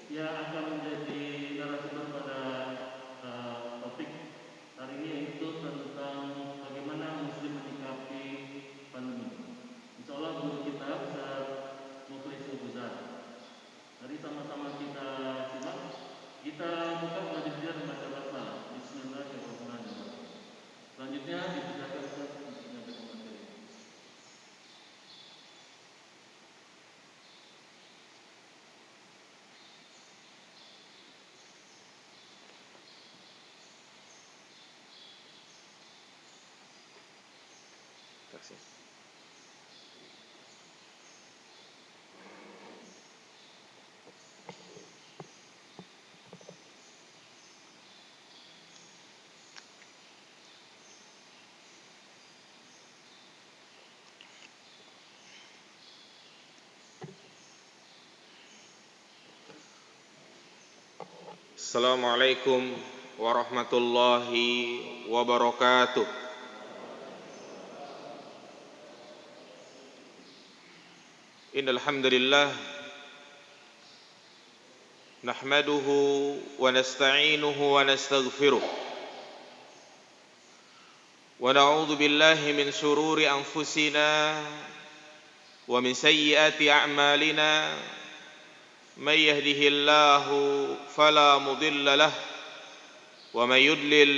yang akan menjadi narasumber pada topik hari ini, yaitu tentang bagaimana Muslim menyikapi pandemi. Insya Allah guru kita Ustaz Mukhlis Ubuzar. Mari sama-sama kita simak. Kita buka belajar membaca basmalah. Bismillahirrahmanirrahim. Selanjutnya dibacakan Ustaz menyampaikan materi. Assalamualaikum warahmatullahi wabarakatuh. Innal hamdalillah nahmaduhu wa nasta'inuhu wa nastaghfiruh wa na'udzu billahi min shururi anfusina wa min sayyiati a'malina. من يهده الله فلا مضل له ومن يضلل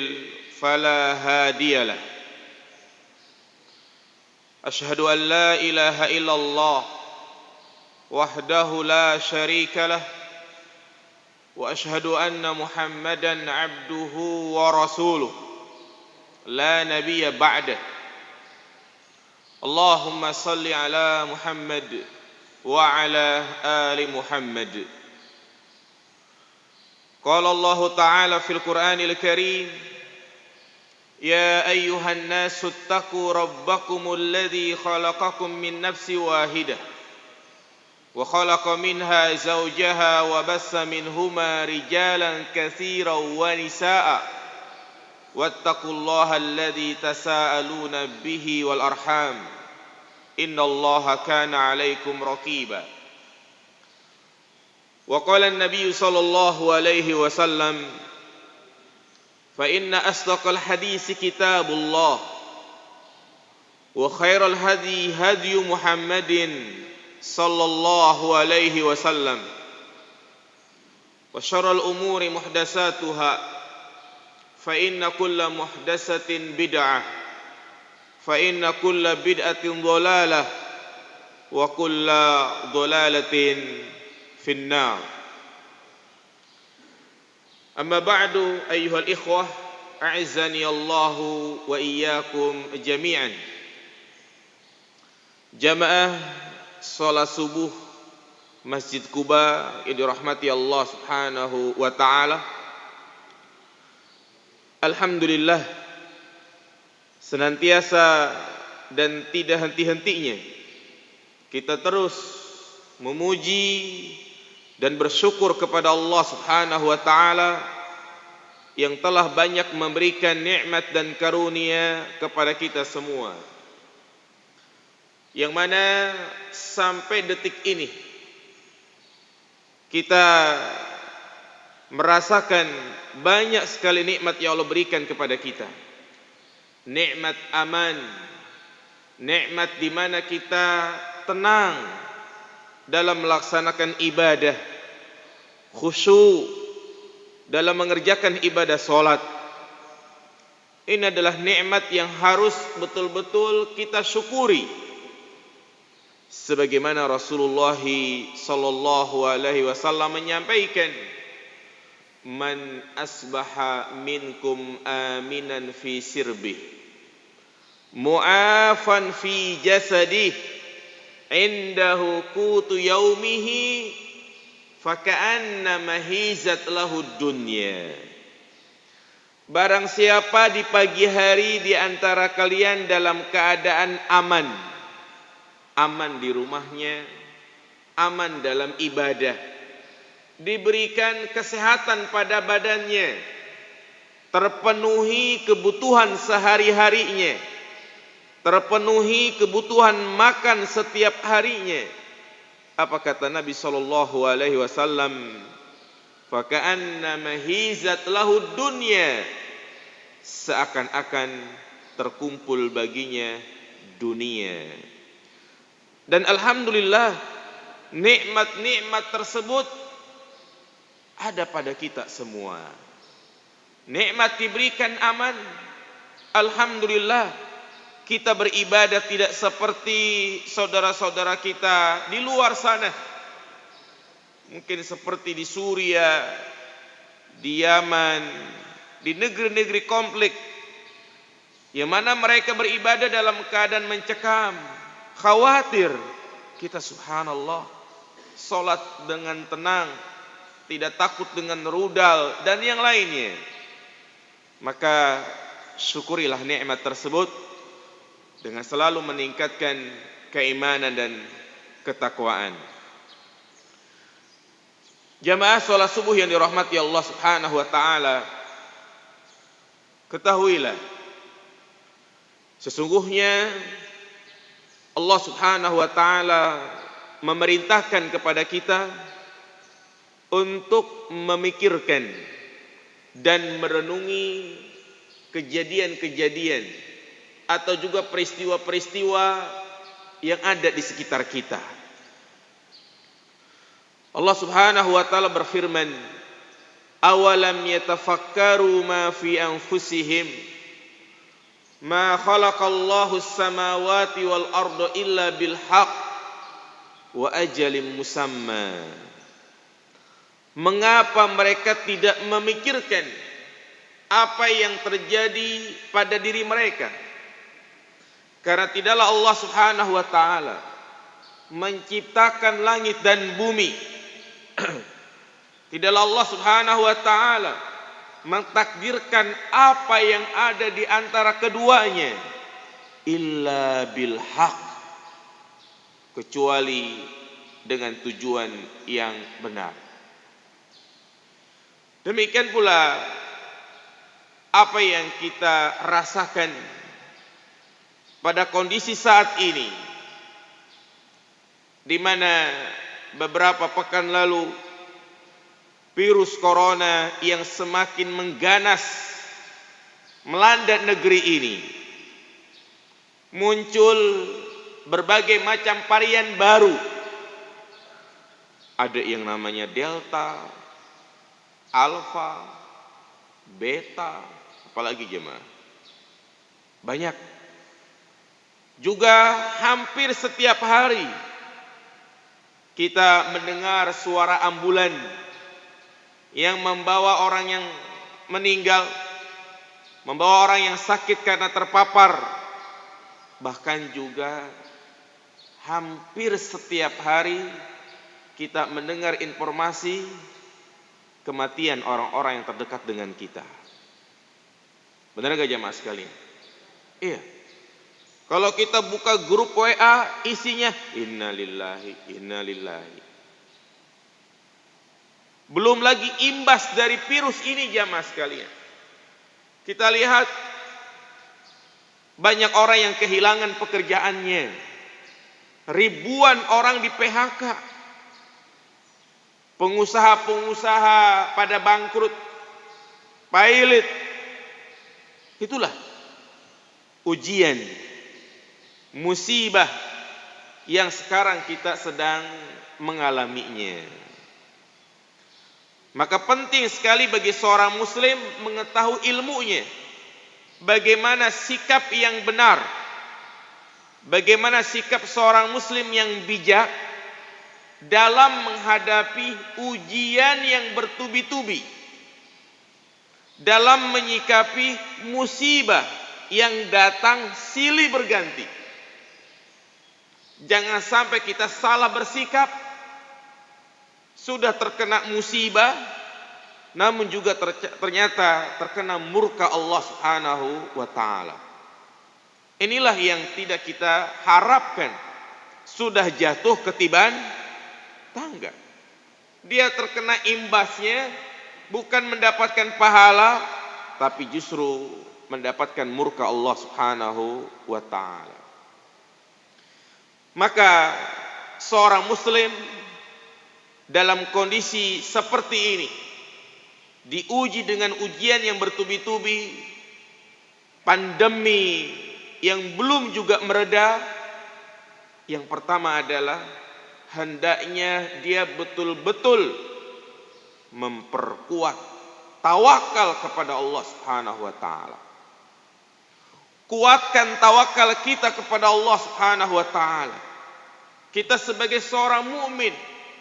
فلا هادي له. أشهد أن لا إله إلا الله وحده لا شريك له وأشهد أن محمدا عبده ورسوله لا نبي بعده. اللهم صل على محمد وعلى آل محمد. قال الله تعالى في القرآن الكريم: يا أيها الناس اتقوا ربكم الذي خلقكم من نفس واحدة وخلق منها زوجها وبث منهما رجالا كثيرا ونساء واتقوا الله الذي تساءلون به والأرحام إن الله كان عليكم رقيبا. وقال النبي صلى الله عليه وسلم: فإن أصدق الحديث كتاب الله وخير الهدي هدي محمد صلى الله عليه وسلم وشر الأمور محدثاتها فإن كل محدثة بدعة فإن كل بدعة ضلالة وكل ضلالة في النار. أما بعد أيها الإخوة أعزني الله وإياكم جميعا. Jamaah salat subuh Masjid Quba yang dirahmati Allah Subhanahu wa taala. Alhamdulillah, senantiasa dan tidak henti-hentinya kita terus memuji dan bersyukur kepada Allah Subhanahu wa taala yang telah banyak memberikan nikmat dan karunia kepada kita semua, yang mana sampai detik ini kita merasakan banyak sekali nikmat yang Allah berikan kepada kita. Nikmat aman, nikmat di mana kita tenang dalam melaksanakan ibadah, khusyuk dalam mengerjakan ibadah salat. Ini adalah nikmat yang harus betul-betul kita syukuri. Sebagaimana Rasulullah sallallahu alaihi wasallam menyampaikan, man asbaha minkum aminan fi sirbih mu'afan fi jasadih indahu qutu yaumihi faka'anna mahizat lahu dunya. Barang siapa di pagi hari di antara kalian dalam keadaan aman, aman di rumahnya, aman dalam ibadah, diberikan kesehatan pada badannya, terpenuhi kebutuhan sehari-harinya, terpenuhi kebutuhan makan setiap harinya, Apa kata Nabi sallallahu alaihi wasallam? Fa ka'annama hizat lahu dunya, seakan-akan terkumpul baginya dunia. Dan alhamdulillah, nikmat-nikmat tersebut ada pada kita semua. Nikmat diberikan aman, alhamdulillah. Kita beribadah tidak seperti saudara-saudara kita di luar sana. Mungkin seperti di Suriah, di Yaman, di negeri-negeri konflik, yang mana mereka beribadah dalam keadaan mencekam, khawatir. Kita subhanallah, salat dengan tenang, tidak takut dengan rudal dan yang lainnya. Maka syukurilah nikmat tersebut dengan selalu meningkatkan keimanan dan ketakwaan. Jamaah salat subuh yang dirahmati Allah Subhanahu wa taala, ketahuilah sesungguhnya Allah Subhanahu wa taala memerintahkan kepada kita untuk memikirkan dan merenungi kejadian-kejadian atau juga peristiwa-peristiwa yang ada di sekitar kita. Allah Subhanahu wa taala berfirman, "Awalam yatafakkaru ma fi anfusihim ma khalaqallahu as-samawati wal arda illa bil haqq wa ajalin musamma." Mengapa mereka tidak memikirkan apa yang terjadi pada diri mereka? Karena tidaklah Allah Subhanahu wa taala menciptakan langit dan bumi. Tidaklah Allah Subhanahu wa taala mentakdirkan apa yang ada di antara keduanya illa bil haq, kecuali dengan tujuan yang benar. Demikian pula apa yang kita rasakan pada kondisi saat ini, di mana beberapa pekan lalu virus corona yang semakin mengganas melanda negeri ini, muncul berbagai macam varian baru. Ada yang namanya Delta, Alpha, Beta, apalagi jemaah, banyak. Juga hampir setiap hari kita mendengar suara ambulan yang membawa orang yang meninggal, membawa orang yang sakit karena terpapar. Bahkan juga hampir setiap hari kita mendengar informasi kematian orang-orang yang terdekat dengan kita. Benar gak jamaah sekalian? Iya. Kalau kita buka grup WA, isinya innalillahi, innalillahi. Belum lagi imbas dari virus ini jamaah sekalian. Kita lihat banyak orang yang kehilangan pekerjaannya. Ribuan orang di PHK. Pengusaha-pengusaha pada bangkrut, pailit. Itulah ujian, musibah yang sekarang kita sedang mengalaminya. Maka penting sekali bagi seorang muslim mengetahui ilmunya, bagaimana sikap yang benar, bagaimana sikap seorang muslim yang bijak dalam menghadapi ujian yang bertubi-tubi, dalam menyikapi musibah yang datang silih berganti. Jangan sampai kita salah bersikap, sudah terkena musibah, namun juga ternyata terkena murka Allah Subhanahu wa taala. Inilah yang tidak kita harapkan. Sudah jatuh ketiban tangga, dia terkena imbasnya, bukan mendapatkan pahala, tapi justru mendapatkan murka Allah Subhanahu wa taala. Maka seorang muslim dalam kondisi seperti ini, diuji dengan ujian yang bertubi-tubi, pandemi yang belum juga mereda, yang pertama adalah hendaknya dia betul-betul memperkuat tawakal kepada Allah Subhanahu wa taala. Kuatkan tawakal kita kepada Allah Subhanahu wa taala. Kita sebagai seorang mukmin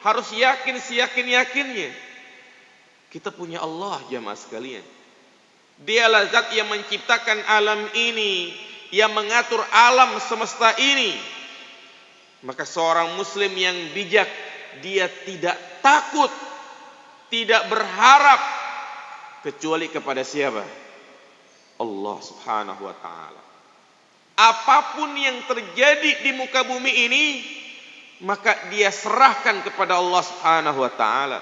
harus yakin seyakin-yakinnya kita punya Allah, jamaah sekalian. Dialah zat yang menciptakan alam ini, yang mengatur alam semesta ini. Maka seorang muslim yang bijak, dia tidak takut, tidak berharap kecuali kepada siapa? Allah Subhanahu wa taala. Apapun yang terjadi di muka bumi ini, maka dia serahkan kepada Allah Subhanahu wa taala.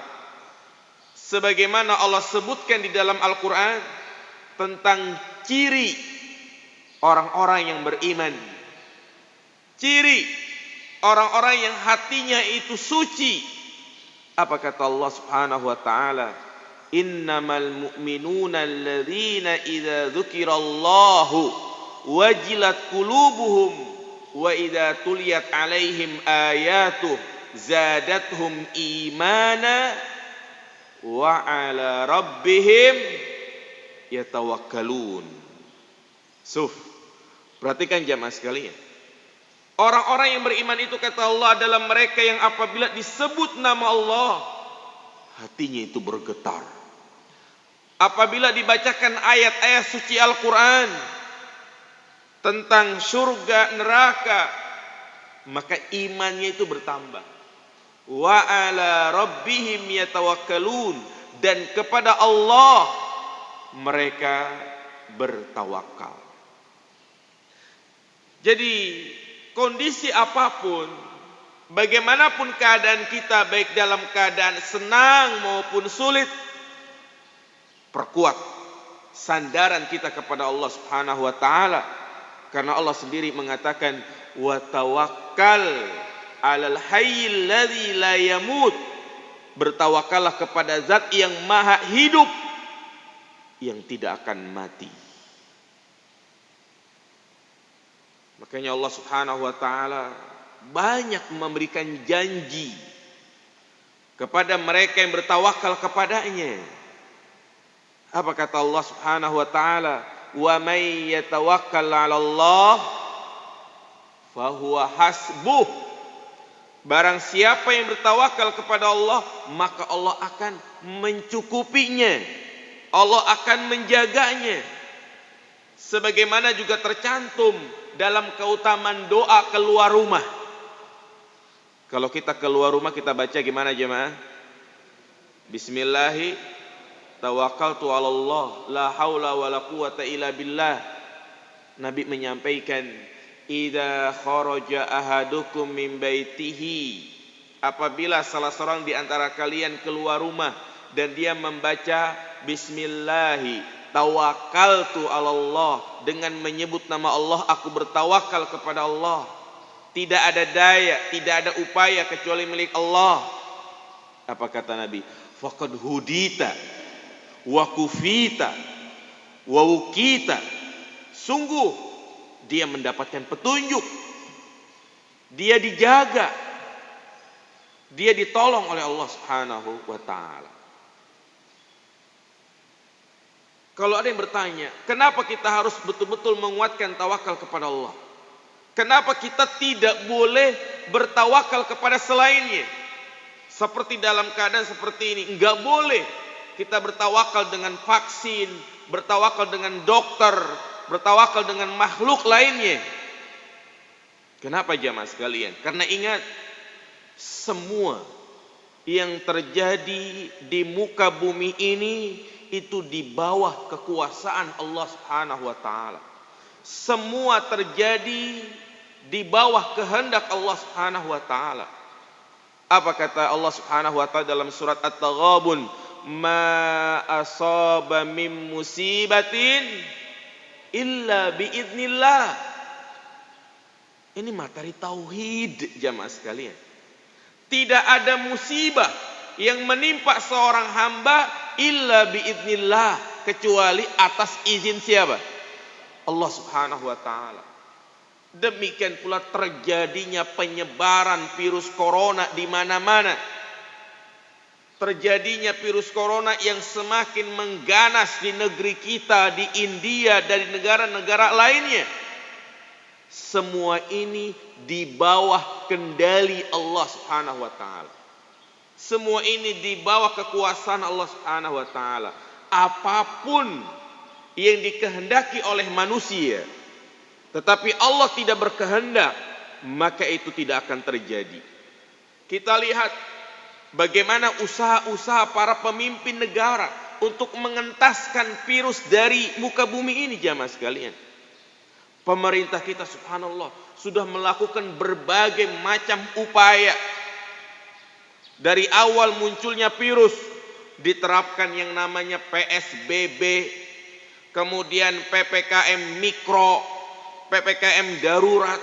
Sebagaimana Allah sebutkan di dalam Al-Qur'an tentang ciri orang-orang yang beriman. Ciri orang-orang yang hatinya itu suci. Apa kata Allah Subhanahu wa taala? Innamal mu'minuna alladzina idza dzukirallahu wajilat qulubuhum wa idza tuliyat alaihim ayatuh zadatuhum imana wa ala rabbihim yatawakkalun. Perhatikan jamaah sekalian. Orang-orang yang beriman itu kata Allah adalah mereka yang apabila disebut nama Allah, hatinya itu bergetar. Apabila dibacakan ayat-ayat suci Al-Quran tentang surga neraka, maka imannya itu bertambah. Wa ala rabbihim yatawakkalun, dan kepada Allah mereka bertawakal. Jadi kondisi apapun, bagaimanapun keadaan kita, baik dalam keadaan senang maupun sulit, perkuat sandaran kita kepada Allah Subhanahu wa taala, karena Allah sendiri mengatakan wa tawakkal 'alal hayyil ladzi la yamut. Bertawakallah kepada zat yang maha hidup, yang tidak akan mati. Makanya Allah Subhanahu wa taala banyak memberikan janji kepada mereka yang bertawakal kepadanya. Apa kata Allah Subhanahu wa taala? Wa may yatawakkal 'ala Allah fa huwa hasbuh. Barang siapa yang bertawakal kepada Allah, maka Allah akan mencukupinya. Allah akan menjaganya. Sebagaimana juga tercantum dalam keutamaan doa keluar rumah. Kalau kita keluar rumah, kita baca gimana jemaah? Bismillahi tawakkaltu 'ala Allah, la haula wala quwata illa billah. Nabi menyampaikan, idza kharaja ahadukum min baitihi, apabila salah seorang di antara kalian keluar rumah dan dia membaca bismillahi tawakkaltu 'ala Allah, dengan menyebut nama Allah, aku bertawakal kepada Allah. Tidak ada daya, tidak ada upaya kecuali milik Allah. Apa kata Nabi? Faqad hudita wa kufita wa wukita. Sungguh dia mendapatkan petunjuk, dia dijaga, dia ditolong oleh Allah Subhanahu wa taala. Kalau ada yang bertanya, kenapa kita harus betul-betul menguatkan tawakal kepada Allah? Kenapa kita tidak boleh bertawakal kepada selainnya? Seperti dalam keadaan seperti ini, enggak boleh kita bertawakal dengan vaksin, bertawakal dengan dokter, bertawakal dengan makhluk lainnya. Kenapa jamaah sekalian? Karena ingat, semua yang terjadi di muka bumi ini itu di bawah kekuasaan Allah Subhanahu wa taala. Semua terjadi di bawah kehendak Allah Subhanahu wa taala. Apa kata Allah Subhanahu wa taala dalam surat At-Taghabun? Ma asaba min musibatin illa biidznillah. Ini materi tauhid jamaah sekalian. Tidak ada musibah yang menimpa seorang hamba illa biidznillah, kecuali atas izin siapa? Allah Subhanahu wa taala. Demikian pula terjadinya penyebaran virus corona di mana-mana. Terjadinya virus corona yang semakin mengganas di negeri kita, di India, dan di negara-negara lainnya. Semua ini di bawah kendali Allah Subhanahu wa taala. Semua ini di bawah kekuasaan Allah Subhanahu wa taala. Apapun yang dikehendaki oleh manusia, tetapi Allah tidak berkehendak, maka itu tidak akan terjadi. Kita lihat bagaimana usaha-usaha para pemimpin negara untuk mengentaskan virus dari muka bumi ini, jamaah sekalian. Pemerintah kita subhanallah sudah melakukan berbagai macam upaya. Dari awal munculnya virus diterapkan yang namanya PSBB, kemudian PPKM mikro, PPKM darurat,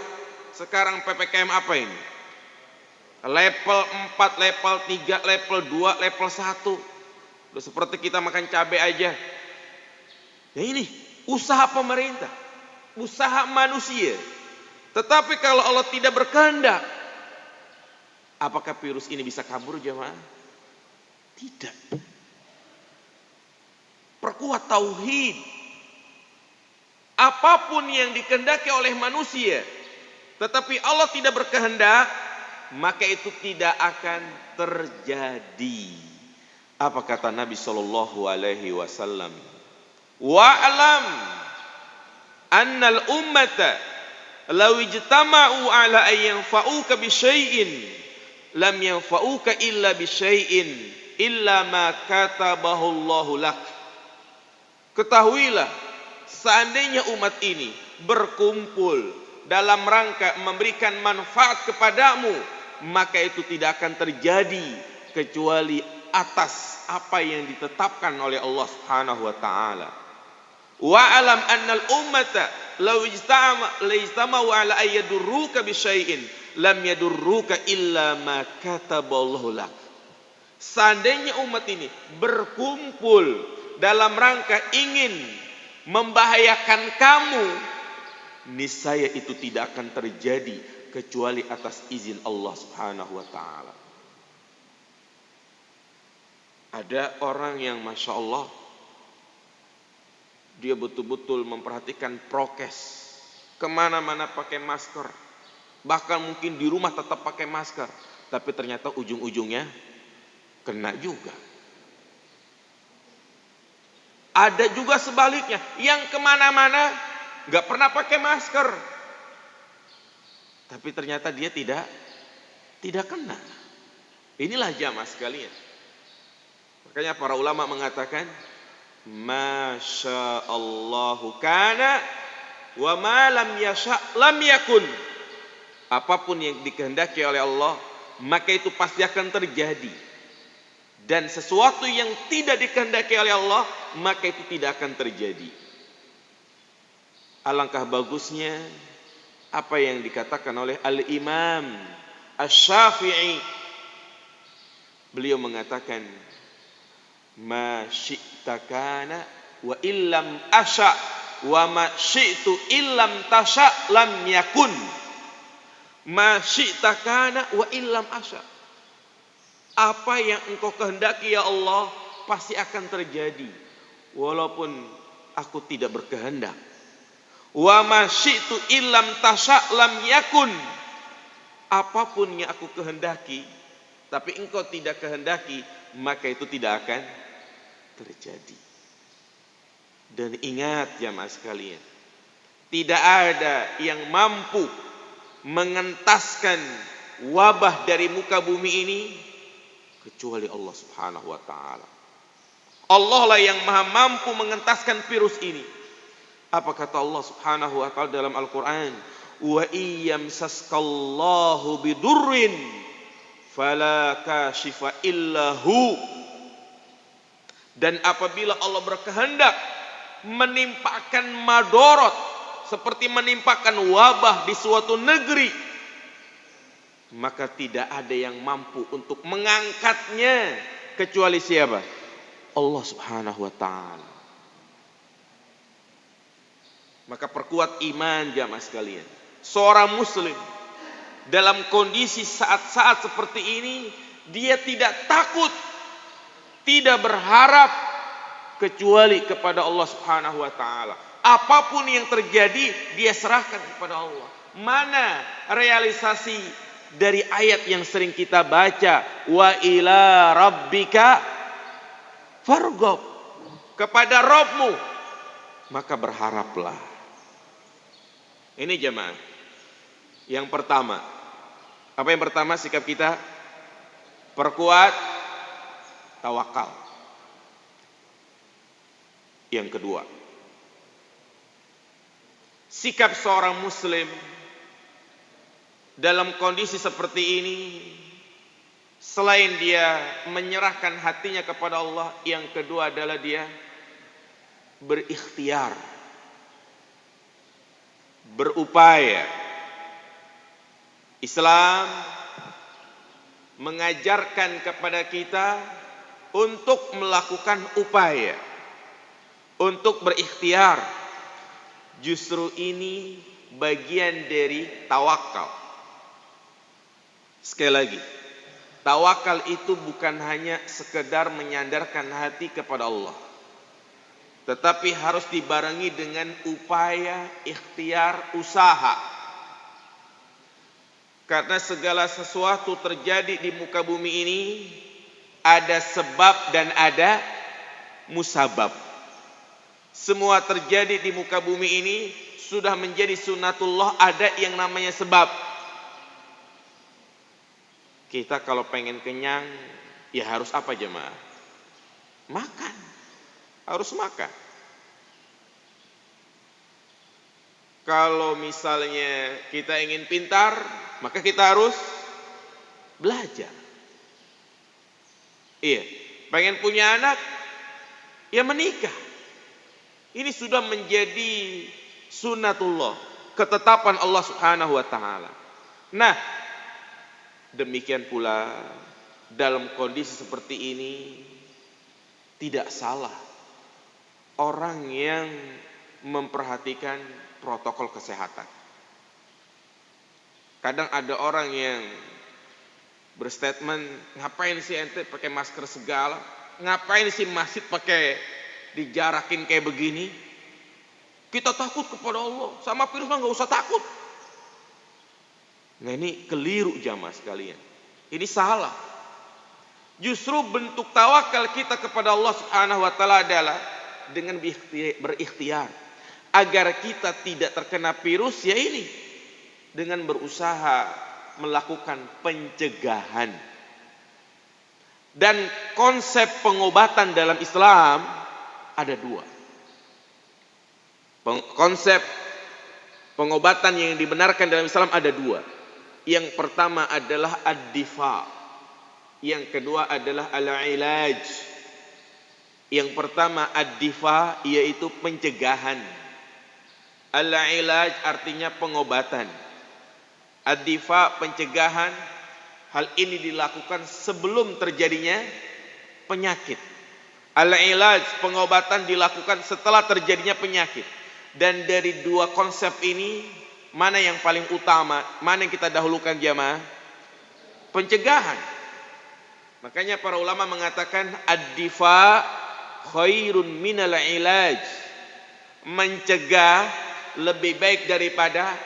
sekarang PPKM apa ini? Level 4, level 3, level 2, level 1. Udah seperti kita makan cabai aja. Ya ini usaha pemerintah, usaha manusia. Tetapi kalau Allah tidak berkehendak, apakah virus ini bisa kabur, jemaah? Tidak. Perkuat tauhid. Apapun yang dikehendaki oleh manusia, tetapi Allah tidak berkehendak, maka itu tidak akan terjadi. Apa kata Nabi sallallahu alaihi wasallam? Wa'lam annal ummata law ijtama'u ala an yanfa'uka bi syai'in lam yanfa'uka illa bi syai'in illa ma katabahu Allahu lak. Ketahuilah, seandainya umat ini berkumpul dalam rangka memberikan manfaat kepadamu, maka itu tidak akan terjadi kecuali atas apa yang ditetapkan oleh Allah Subhanahu wa taala. Wa'lam annal ummata law ijtama'u ala an yadurruka bi syai'in lam yadurruka illa ma kataballahu lak. Seandainya umat ini berkumpul dalam rangka ingin membahayakan kamu, niscaya itu tidak akan terjadi kecuali atas izin Allah Subhanahu wa taala. Ada orang yang masya Allah, dia betul-betul memperhatikan prokes, kemana-mana pakai masker, bahkan mungkin di rumah tetap pakai masker, tapi ternyata ujung-ujungnya kena juga. Ada juga sebaliknya, yang kemana-mana gak pernah pakai masker, tapi ternyata dia tidak kena. Inilah jamaah sekalian. Makanya para ulama mengatakan, Masya Allahu kana wa ma lam yasha lam yakun. Apapun yang dikehendaki oleh Allah, maka itu pasti akan terjadi. Dan sesuatu yang tidak dikehendaki oleh Allah, maka itu tidak akan terjadi. Alangkah bagusnya apa yang dikatakan oleh Al-Imam Asy-Syafi'i. Beliau mengatakan, ma syi'ta kana wa illam asya wa ma syi'tu illam tasya lam yakun. Ma syi'ta kana wa illam asya. Apa yang engkau kehendaki ya Allah pasti akan terjadi walaupun aku tidak berkehendak. Wa ma syi'tu illam tasya lam yakun. Apapun yang aku kehendaki tapi engkau tidak kehendaki, maka itu tidak akan terjadi. Dan ingat jamaah sekalian, tidak ada yang mampu mengentaskan wabah dari muka bumi ini kecuali Allah Subhanahu wa taala. Allah lah yang maha mampu mengentaskan virus ini. Apa kata Allah Subhanahu wa taala dalam Al-Qur'an? Wa iyyamsaskallahu bidurrin fala kashifa illahu. Dan apabila Allah berkehendak menimpakan madorot seperti menimpakan wabah di suatu negeri, maka tidak ada yang mampu untuk mengangkatnya kecuali siapa? Allah Subhanahu wa taala. Maka perkuat iman jamaah sekalian. Seorang muslim dalam kondisi saat-saat seperti ini, dia tidak takut, tidak berharap kecuali kepada Allah Subhanahu wa taala. Apapun yang terjadi, dia serahkan kepada Allah. Mana realisasi dari ayat yang sering kita baca, wa ila rabbika farghab, kepada Rabbmu maka berharaplah. Ini jemaah. Yang pertama, apa yang pertama sikap kita? Perkuat tawakal. Yang kedua, sikap seorang muslim dalam kondisi seperti ini, selain dia menyerahkan hatinya kepada Allah, yang kedua adalah dia berikhtiar, berupaya. Islam mengajarkan kepada kita untuk melakukan upaya, untuk berikhtiar. Justru ini bagian dari tawakal. Sekali lagi, tawakal itu bukan hanya sekedar menyandarkan hati kepada Allah, tetapi harus dibarengi dengan upaya, ikhtiar, usaha. Karena segala sesuatu terjadi di muka bumi ini ada sebab dan ada musabab. Semua terjadi di muka bumi ini sudah menjadi sunatullah, ada yang namanya sebab. Kita kalau pengen kenyang, ya harus apa jemaah? Makan. Harus makan. Kalau misalnya kita ingin pintar, maka kita harus belajar. Iya, pengen punya anak, ya menikah. Ini sudah menjadi sunnatullah, ketetapan Allah Subhanahu wa taala. Nah, demikian pula dalam kondisi seperti ini tidak salah orang yang memperhatikan protokol kesehatan. Kadang ada orang yang berstatement, ngapain sih ente pakai masker segala? Ngapain sih masjid pakai dijarakin kayak begini? Kita takut kepada Allah, sama virus mah nggak usah takut. Nah, ini keliru jamaah sekalian. Ini salah. Justru bentuk tawakal kita kepada Allah Subhanahu wa taala adalah dengan berikhtiar agar kita tidak terkena virus, ya ini dengan berusaha melakukan pencegahan. Dan konsep pengobatan dalam Islam ada dua. Konsep pengobatan yang dibenarkan dalam Islam ada dua. Yang pertama adalah ad-difa. Yang kedua adalah al-ilaj. Yang pertama ad-difa, yaitu pencegahan. Al-ilaj artinya pengobatan. Ad-difa pencegahan. Hal ini dilakukan sebelum terjadinya penyakit. Al-ilaj pengobatan dilakukan setelah terjadinya penyakit. Dan dari dua konsep ini, mana yang paling utama? Mana yang kita dahulukan jamaah? Pencegahan. Makanya para ulama mengatakan ad-difa khairun minal ilaj. Mencegah lebih baik daripada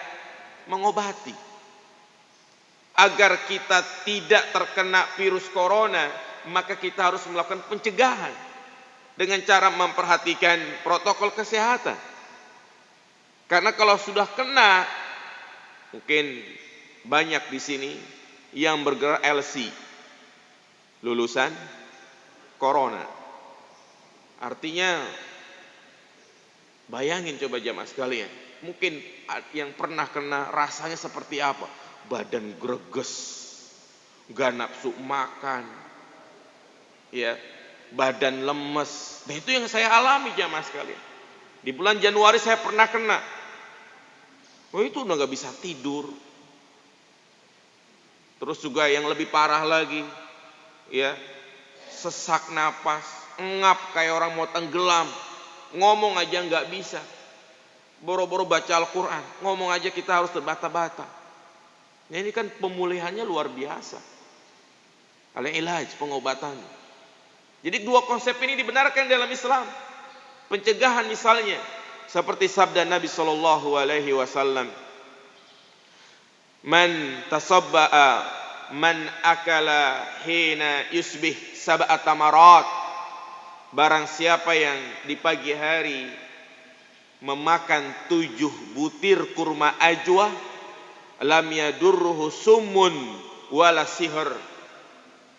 mengobati. Agar kita tidak terkena virus corona, maka kita harus melakukan pencegahan dengan cara memperhatikan protokol kesehatan. Karena kalau sudah kena, mungkin banyak di sini yang bergerak LC, lulusan corona. Artinya, bayangin coba jamaah sekalian, mungkin yang pernah kena rasanya seperti apa? Badan greges, gak nafsu makan, ya, badan lemes. Nah, itu yang saya alami jamaah sekalian. Di bulan Januari saya pernah kena. Oh, itu udah gak bisa tidur. Terus juga yang lebih parah lagi, ya, sesak napas, ngap kayak orang mau tenggelam, ngomong aja nggak bisa. Boro-boro baca Al-Quran, ngomong aja kita harus terbata-bata. Nah, ini kan pemulihannya luar biasa. Al-ilaj, pengobatan. Jadi dua konsep ini dibenarkan dalam Islam. Pencegahan misalnya, seperti sabda Nabi Shallallahu Alaihi Wasallam, man tasabba'a man akala hina yusbih sab'at tamarat. Barang siapa yang di pagi hari memakan 7 butir kurma ajwa, lam yadurruhu summun wala sihr,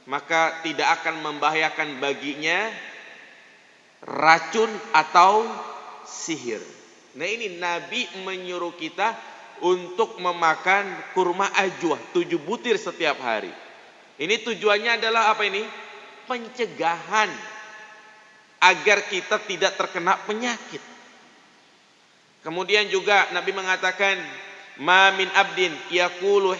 maka tidak akan membahayakan baginya racun atau sihir. Nah, ini Nabi menyuruh kita untuk memakan kurma ajwa 7 butir setiap hari. Ini tujuannya adalah apa ini? Pencegahan agar kita tidak terkena penyakit. Kemudian juga Nabi mengatakan, ma min abdin yaqulu